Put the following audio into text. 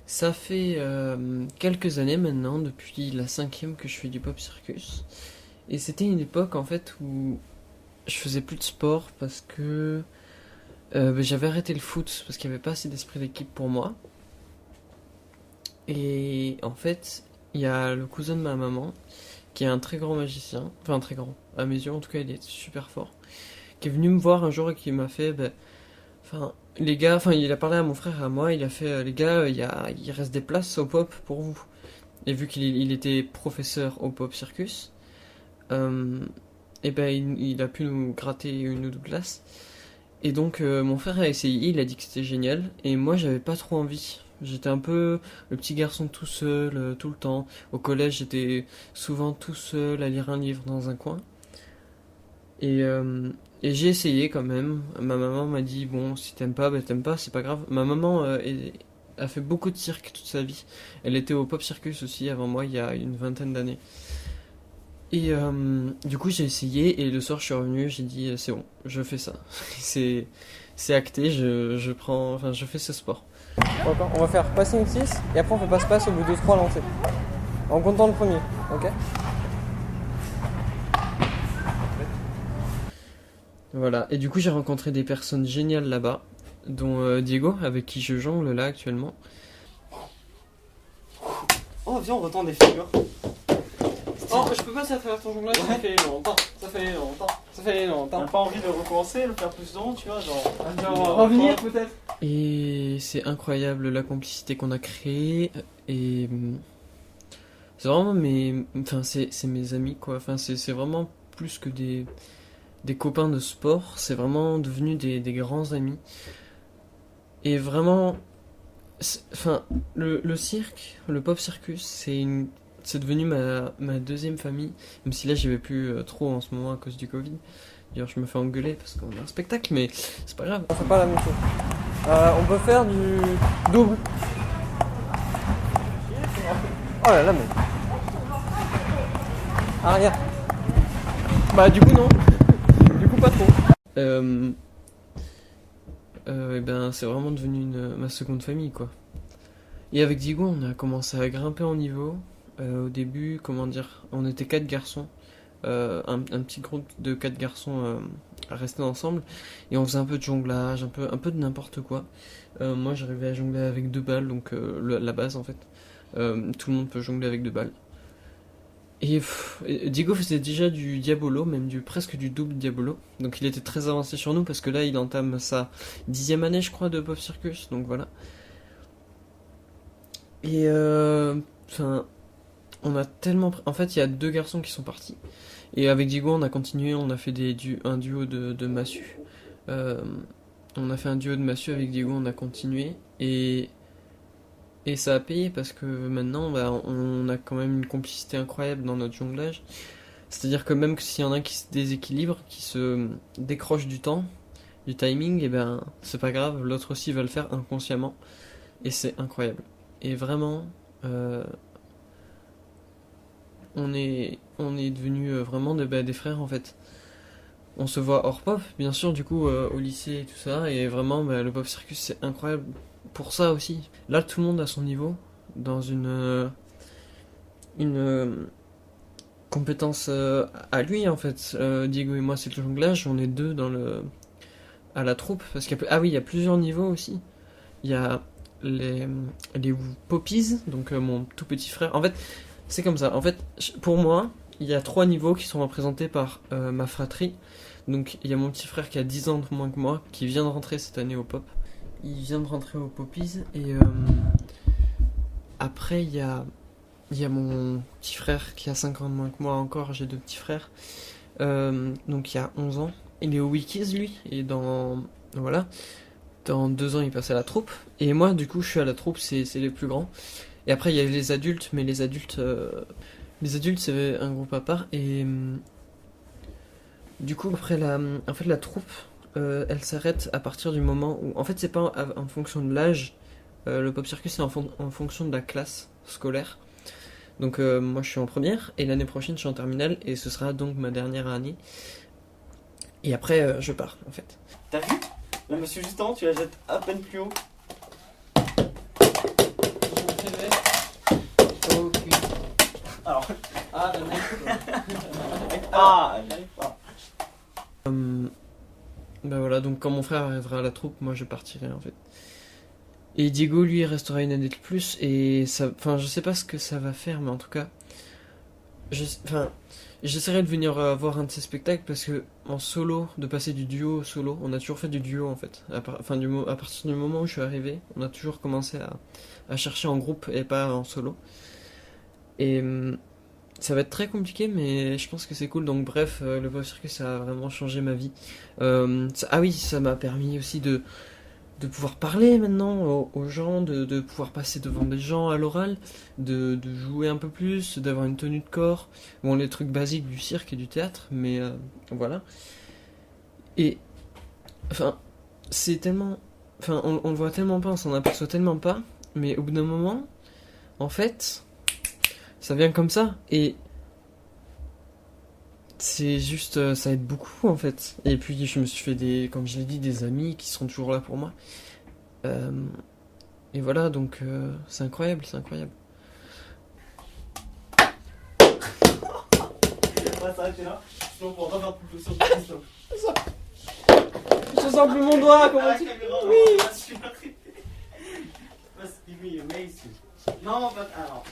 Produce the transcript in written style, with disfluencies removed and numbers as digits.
Ça fait quelques années maintenant, depuis la cinquième que je fais du pop circus. Et c'était une époque en fait où je faisais plus de sport parce que j'avais arrêté le foot parce qu'il n'y avait pas assez d'esprit d'équipe pour moi. Et en fait, il y a le cousin de ma maman qui est un très grand magicien, enfin très grand, à mes yeux en tout cas il est super fort, qui est venu me voir un jour et qui m'a fait, enfin les gars, enfin il a parlé à mon frère et à moi, il a fait les gars, il reste des places au pop pour vous. Et vu qu'il était professeur au pop circus, euh, et il a pu nous gratter une ou deux places. Et donc mon frère a essayé, il a dit que c'était génial, et moi j'avais pas trop envie. J'étais un peu le petit garçon tout seul, tout le temps. Au collège, j'étais souvent tout seul à lire un livre dans un coin. Et, euh, et j'ai essayé quand même. Ma maman m'a dit, bon, si t'aimes pas, c'est pas grave. Ma maman a fait beaucoup de cirque toute sa vie. Elle était au Pop Circus aussi avant moi, il y a une vingtaine d'années. Et du coup, j'ai essayé et le soir, je suis revenu, j'ai dit, c'est bon, je fais ça. c'est, c'est acté, je fais ce sport. D'accord, on va faire passing 6 et après on fait passe-passe au bout de 3 lancers. En comptant le premier, ok? Voilà, et du coup j'ai rencontré des personnes géniales là-bas, dont Diego, avec qui je jongle là actuellement. Oh, viens, on retend des figures. Oh, je peux passer à travers ton jonglage, ça fait longtemps, ça fait longtemps, ça fait longtemps. T'as pas envie de recommencer, le faire plus souvent, tu vois, genre. Revenir peut-être. Et c'est incroyable la complicité qu'on a créée, et c'est vraiment c'est mes amis quoi, enfin c'est vraiment plus que des copains de sport, c'est vraiment devenu des grands amis. Et vraiment, enfin, le cirque, le pop circus, c'est devenu ma deuxième famille. Même si là, j'y vais plus trop en ce moment à cause du Covid. D'ailleurs, je me fais engueuler parce qu'on a un spectacle, mais c'est pas grave. On fait pas la même chose. On peut faire du double. Oh là là, mais. Arrière. Bah, du coup, non. Du coup, pas trop. Et ben, c'est vraiment devenu ma seconde famille, quoi. Et avec Diego, on a commencé à grimper en niveau. Au début, comment dire, on était quatre garçons, un petit groupe de quatre garçons à rester ensemble, et on faisait un peu de jonglage, un peu de n'importe quoi. Moi, j'arrivais à jongler avec deux balles, donc la base en fait. Tout le monde peut jongler avec deux balles. Et Diego faisait déjà du diabolo, même presque du double diabolo. Donc il était très avancé sur nous parce que là, il entame sa 10e année, je crois, de Pop Circus. Donc voilà. Et enfin, on a tellement. En fait, il y a deux garçons qui sont partis. Et avec Diego, on a continué, on a fait un duo de massue. Euh, on a fait un duo de massue avec Diego, on a continué. Et ça a payé parce que maintenant, on a quand même une complicité incroyable dans notre jonglage. C'est-à-dire que même s'il y en a qui se déséquilibrent, qui se décrochent du temps, du timing, et ben c'est pas grave, l'autre aussi va le faire inconsciemment. Et c'est incroyable. Et vraiment, on est devenus vraiment des frères en fait. On se voit hors pop, bien sûr, du coup, au lycée et tout ça, et vraiment, le pop circus c'est incroyable pour ça aussi. Là, tout le monde a son niveau, dans une compétence à lui en fait. Diego et moi, c'est le jonglage, on est deux à la troupe, parce ah oui, il y a plusieurs niveaux aussi. Il y a les poppies, donc mon tout petit frère. En fait, c'est comme ça. En fait, pour moi, il y a trois niveaux qui sont représentés par ma fratrie. Donc, il y a mon petit frère qui a 10 ans de moins que moi, qui vient de rentrer cette année au pop. Il vient de rentrer au poppies. Et après, il y a mon petit frère qui a 5 ans de moins que moi encore. J'ai deux petits frères. Donc, il y a 11 ans. Il est au Wikis, lui. Et voilà. Dans 2 ans, il passe à la troupe. Et moi, du coup, je suis à la troupe, c'est les plus grands. Et après, il y a les adultes, mais les adultes, c'est un groupe à part. Et du coup, après, en fait, la troupe, elle s'arrête à partir du moment où. En fait, c'est pas en fonction de l'âge. Le pop circus, c'est en fonction de la classe scolaire. Donc, moi, je suis en première. Et l'année prochaine, je suis en terminale. Et ce sera donc ma dernière année. Et après, je pars, en fait. T'as vu? Là, monsieur, juste avant, tu la jettes à peine plus haut. pas, j'arrive pas. Bah voilà, donc quand mon frère arrivera à la troupe, moi je partirai en fait. Et Diego, lui, il restera une année de plus, et ça, enfin, je sais pas ce que ça va faire, mais en tout cas, enfin, j'essaierai de venir voir un de ces spectacles parce que en solo, de passer du duo au solo, on a toujours fait du duo en fait. Enfin, à partir du moment où je suis arrivé, on a toujours commencé à chercher en groupe et pas en solo. Et ça va être très compliqué, mais je pense que c'est cool. Donc bref, le Pop Circus, ça a vraiment changé ma vie. Ah oui, ça m'a permis aussi de pouvoir parler maintenant aux gens, de pouvoir passer devant des gens à l'oral, de jouer un peu plus, d'avoir une tenue de corps, bon les trucs basiques du cirque et du théâtre, mais voilà. Et enfin, c'est tellement, enfin on le voit tellement pas, on s'en aperçoit tellement pas, mais au bout d'un moment, en fait, ça vient comme ça et c'est juste, ça aide beaucoup en fait. Et puis je me suis fait comme je l'ai dit, des amis qui sont toujours là pour moi. Euh, et voilà, donc c'est incroyable, c'est incroyable. On va s'arrêter là. Sinon, on pourra pas faire plus de choses. Je sens plus mon doigt, comment tu... Oui. Oui, mais ici. Non, pas. Alors.